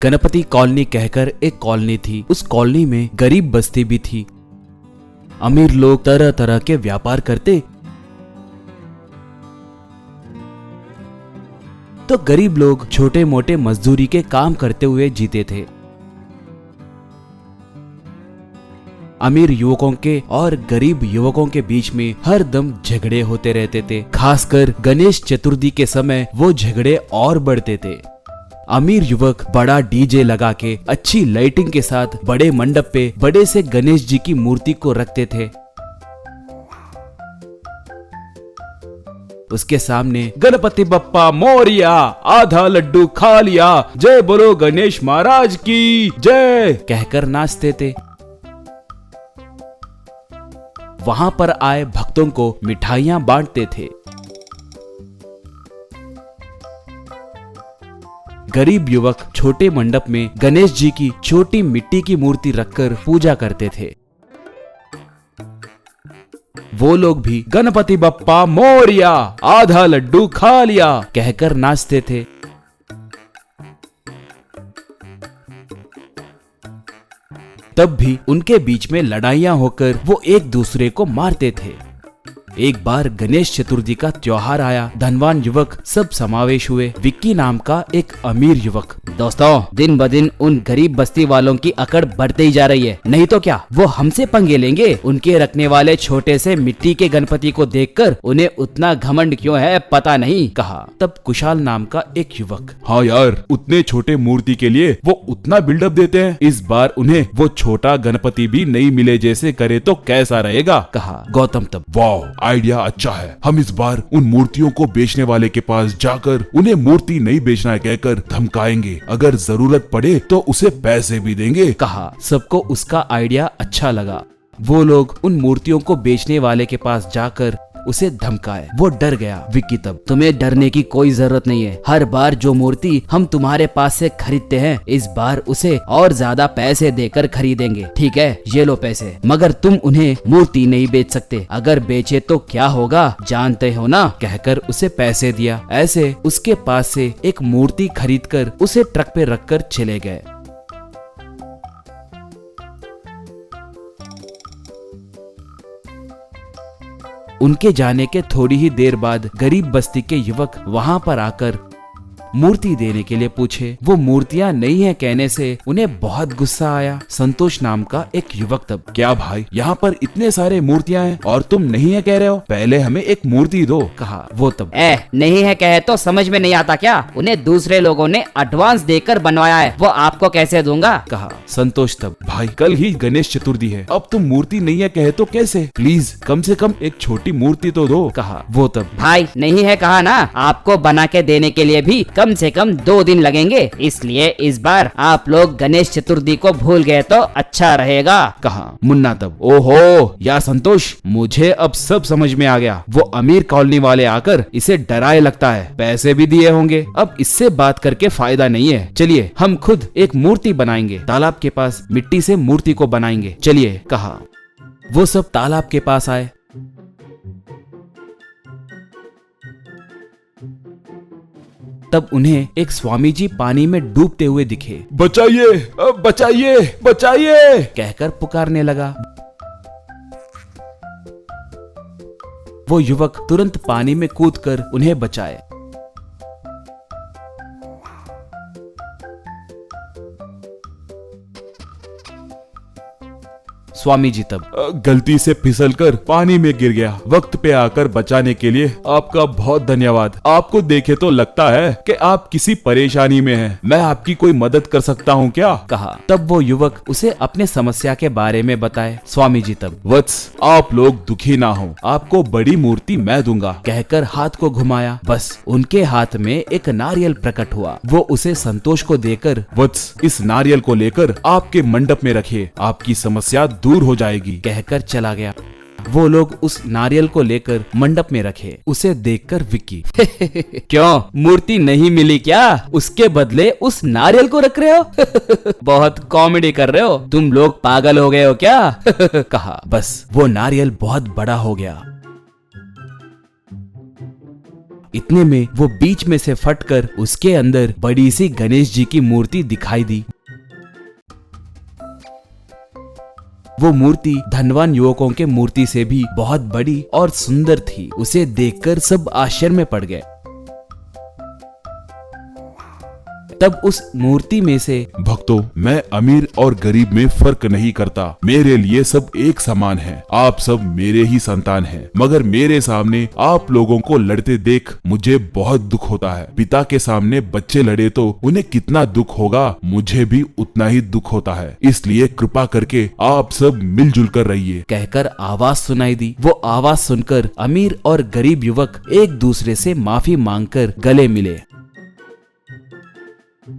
Ganpati colony कहकर एक colony थी। उस कॉलोनी में गरीब बस्ती भी थी। अमीर लोग तरह तरह के व्यापार करते तो गरीब लोग छोटे मोटे मजदूरी के काम करते हुए जीते थे। अमीर युवकों के और गरीब युवकों के बीच में हर दम झगड़े होते रहते थे। खासकर गणेश चतुर्थी के समय वो झगड़े और बढ़ते थे। अमीर युवक बड़ा डीजे लगा के अच्छी लाइटिंग के साथ बड़े मंडप पे बड़े से गणेश जी की मूर्ति को रखते थे। उसके सामने गणपति बप्पा मोरिया, आधा लड्डू खा लिया, जय बोलो गणेश महाराज की जय कहकर नाचते थे। वहां पर आए भक्तों को मिठाइयां बांटते थे। गरीब युवक छोटे मंडप में गणेश जी की छोटी मिट्टी की मूर्ति रखकर पूजा करते थे। वो लोग भी गणपति बप्पा मोरिया, आधा लड्डू खा लिया कहकर नाचते थे। तब भी उनके बीच में लड़ाइयां होकर वो एक दूसरे को मारते थे। एक बार गणेश चतुर्थी का त्योहार आया। धनवान युवक सब समावेश हुए। विक्की नाम का एक अमीर युवक, दोस्तों, दिन ब दिन उन गरीब बस्ती वालों की अकड़ बढ़ते ही जा रही है। नहीं तो क्या वो हमसे पंगे लेंगे? उनके रखने वाले छोटे से मिट्टी के गणपति को देखकर उन्हें उतना घमंड क्यों है पता नहीं, कहा। तब कुशाल नाम का एक युवक, हाँ यार, उतने छोटे मूर्ति के लिए वो उतना बिल्डअप देते हैं। इस बार उन्हें वो छोटा गणपति भी नहीं मिले जैसे करे तो कैसा रहेगा, कहा। गौतम तब, वाह, आइडिया अच्छा है। हम इस बार उन मूर्तियों को बेचने वाले के पास जाकर उन्हें मूर्ति नहीं बेचना है कहकर धमकाएंगे। अगर जरूरत पड़े तो उसे पैसे भी देंगे, कहा। सबको उसका आइडिया अच्छा लगा। वो लोग उन मूर्तियों को बेचने वाले के पास जाकर उसे धमकाए। वो डर गया। विक्की तब, तुम्हें डरने की कोई जरूरत नहीं है। हर बार जो मूर्ति हम तुम्हारे पास से खरीदते हैं, इस बार उसे और ज्यादा पैसे देकर खरीदेंगे। ठीक है, ये लो पैसे, मगर तुम उन्हें मूर्ति नहीं बेच सकते। अगर बेचे तो क्या होगा जानते हो ना, कहकर उसे पैसे दिया। ऐसे उसके पास से एक मूर्ति खरीदकर उसे ट्रक पे रखकर चले गए। उनके जाने के थोड़ी ही देर बाद गरीब बस्ती के युवक वहां पर आकर मूर्ति देने के लिए पूछे। वो मूर्तियां नहीं है कहने से उन्हें बहुत गुस्सा आया। संतोष नाम का एक युवक तब, क्या भाई, यहाँ पर इतने सारे मूर्तियाँ हैं और तुम नहीं है कह रहे हो? पहले हमें एक मूर्ति दो, कहा। वो तब, नहीं है कहे तो समझ में नहीं आता क्या? उन्हें दूसरे लोगों ने एडवांस देकर बनवाया है, वो आपको कैसे दूंगा, कहा। संतोष तब, भाई कल ही गणेश चतुर्थी है, अब तुम मूर्ति नहीं है कहे तो कैसे? प्लीज कम से कम एक छोटी मूर्ति तो दो, कहा। वो तब, भाई नहीं है कहा ना, आपको बना के देने के लिए भी कम से कम 2 दिन लगेंगे, इसलिए इस बार आप लोग गणेश चतुर्थी को भूल गए तो अच्छा रहेगा, कहा। मुन्ना तब, ओहो यार संतोष, मुझे अब सब समझ में आ गया। वो अमीर कॉलोनी वाले आकर इसे डराए लगता है, पैसे भी दिए होंगे। अब इससे बात करके फायदा नहीं है, चलिए हम खुद एक मूर्ति बनाएंगे। तालाब के पास मिट्टी से मूर्ति को बनाएंगे, चलिए, कहा। वो सब तालाब के पास आए। तब उन्हें एक स्वामी जी पानी में डूबते हुए दिखे। बचाइए, बचाइए, बचाइए कहकर पुकारने लगा। वो युवक तुरंत पानी में कूदकर उन्हें बचाए। स्वामी जी तब, गलती से फिसलकर पानी में गिर गया। वक्त पे आकर बचाने के लिए आपका बहुत धन्यवाद। आपको देखे तो लगता है कि आप किसी परेशानी में हैं। मैं आपकी कोई मदद कर सकता हूँ क्या, कहा। तब वो युवक उसे अपने समस्या के बारे में बताए। स्वामी जी तब, वत्स, आप लोग दुखी ना हो, आपको बड़ी मूर्ति मैं दूंगा, कहकर हाथ को घुमाया। बस उनके हाथ में एक नारियल प्रकट हुआ। वो उसे संतोष को देकर, वत्स, इस नारियल को लेकर आपके मंडप में रखिए, आपकी समस्या दूर हो जाएगी, कहकर चला गया। वो लोग उस नारियल को लेकर मंडप में रखे। उसे देखकर विक्की, क्यों मूर्ति नहीं मिली क्या? उसके बदले उस नारियल को रख रहे हो? बहुत कॉमेडी कर रहे हो, तुम लोग पागल हो गए हो क्या? कहा। बस वो नारियल बहुत बड़ा हो गया। इतने में वो बीच में से फटकर उसके अंदर बड़ी सी गणेश जी की मूर्ति दिखाई दी। वो मूर्ति धनवान युवकों के मूर्ति से भी बहुत बड़ी और सुंदर थी। उसे देखकर सब आश्चर्य में पड़ गए। तब उस मूर्ति में से भक्तों, मैं अमीर और गरीब में फर्क नहीं करता। मेरे लिए सब एक समान है। आप सब मेरे ही संतान हैं। मगर मेरे सामने आप लोगों को लड़ते देख मुझे बहुत दुख होता है। पिता के सामने बच्चे लड़े तो उन्हें कितना दुख होगा, मुझे भी उतना ही दुख होता है। इसलिए कृपा करके आप सब मिलजुल कर रहिए। कहकर आवाज सुनाई दी। वो आवाज सुनकर अमीर और गरीब युवक एक दूसरे से माफी मांगकर गले मिले।